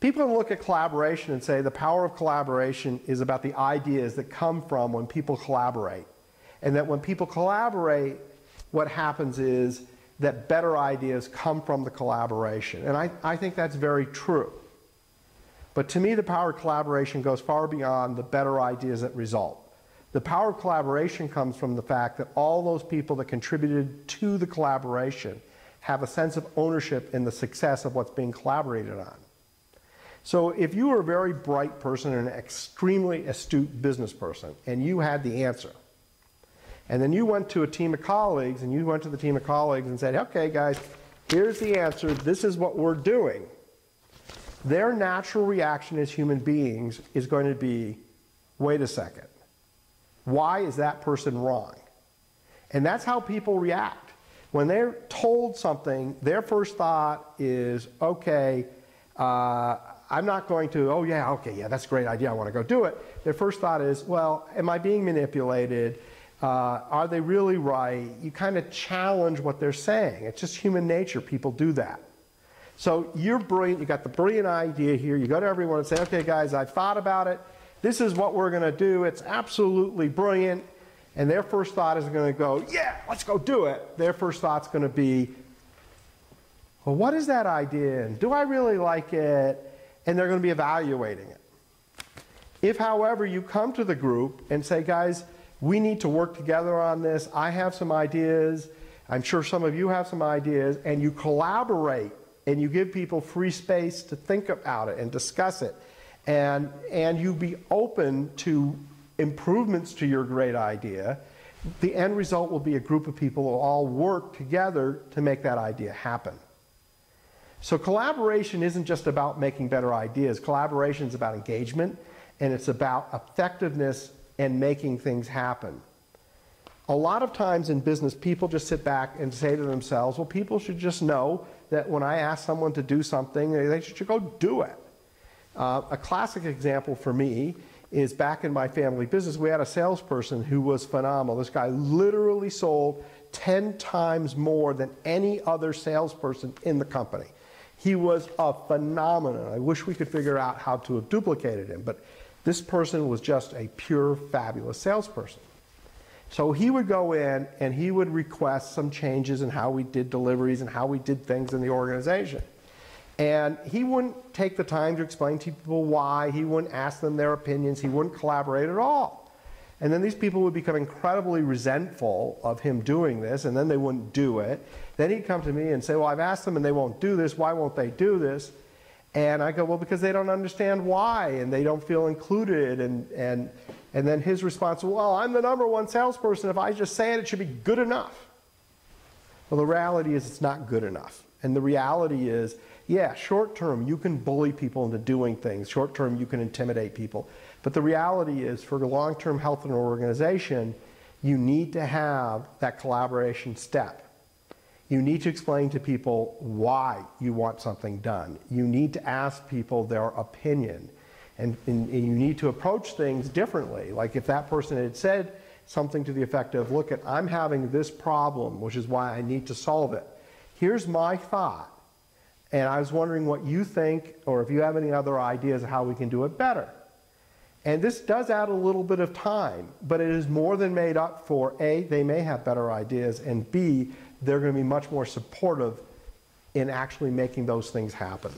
People can look at collaboration and say the power of collaboration is about the ideas that come from when people collaborate. And that when people collaborate, what happens is that better ideas come from the collaboration. And I think that's very true. But to me, the power of collaboration goes far beyond the better ideas that result. The power of collaboration comes from the fact that all those people that contributed to the collaboration have a sense of ownership in the success of what's being collaborated on. So if you were a very bright person and an extremely astute business person, and you had the answer, and then you went to a team of colleagues, and you went to the team of colleagues and said, okay guys, here's the answer, this is what we're doing. Their natural reaction as human beings is going to be, wait a second, why is that person wrong? And that's how people react. When they're told something, their first thought is, okay, I'm not going to, oh yeah, okay, yeah, that's a great idea, I want to go do it. Their first thought is, well, am I being manipulated? Are they really right? You kind of challenge what they're saying. It's just human nature, people do that. So you're brilliant, you got the brilliant idea here, you go to everyone and say, okay guys, I've thought about it, this is what we're going to do, it's absolutely brilliant, and their first thought is going to go, yeah, let's go do it. Their first thought's going to be, well, what is that idea, and do I really like it? And they're going to be evaluating it. If, however, you come to the group and say, guys, we need to work together on this, I have some ideas, I'm sure some of you have some ideas, and you collaborate, and you give people free space to think about it and discuss it, and you be open to improvements to your great idea, the end result will be a group of people who all work together to make that idea happen. So collaboration isn't just about making better ideas. Collaboration is about engagement, and it's about effectiveness and making things happen. A lot of times in business, people just sit back and say to themselves, well, people should just know that when I ask someone to do something, they should go do it. A classic example for me is back in my family business, we had a salesperson who was phenomenal. This guy literally sold 10 times more than any other salesperson in the company. He was a phenomenon. I wish we could figure out how to have duplicated him, but this person was just a pure, fabulous salesperson. So he would go in and he would request some changes in how we did deliveries and how we did things in the organization. And he wouldn't take the time to explain to people why, he wouldn't ask them their opinions, he wouldn't collaborate at all. And then these people would become incredibly resentful of him doing this, and then they wouldn't do it. Then he'd come to me and say, well, I've asked them and they won't do this, why won't they do this? And I go, well, because they don't understand why, and they don't feel included, and then his response, well, I'm the #1 salesperson, if I just say it, it should be good enough. Well, the reality is it's not good enough. And the reality is, yeah, short term, you can bully people into doing things. Short term, you can intimidate people. But the reality is, for the long-term health of an organization, you need to have that collaboration step. You need to explain to people why you want something done. You need to ask people their opinion. And you need to approach things differently. Like if that person had said something to the effect of, look, I'm having this problem, which is why I need to solve it. Here's my thought. And I was wondering what you think, or if you have any other ideas of how we can do it better. And this does add a little bit of time, but it is more than made up for, A, they may have better ideas, and B, they're going to be much more supportive in actually making those things happen.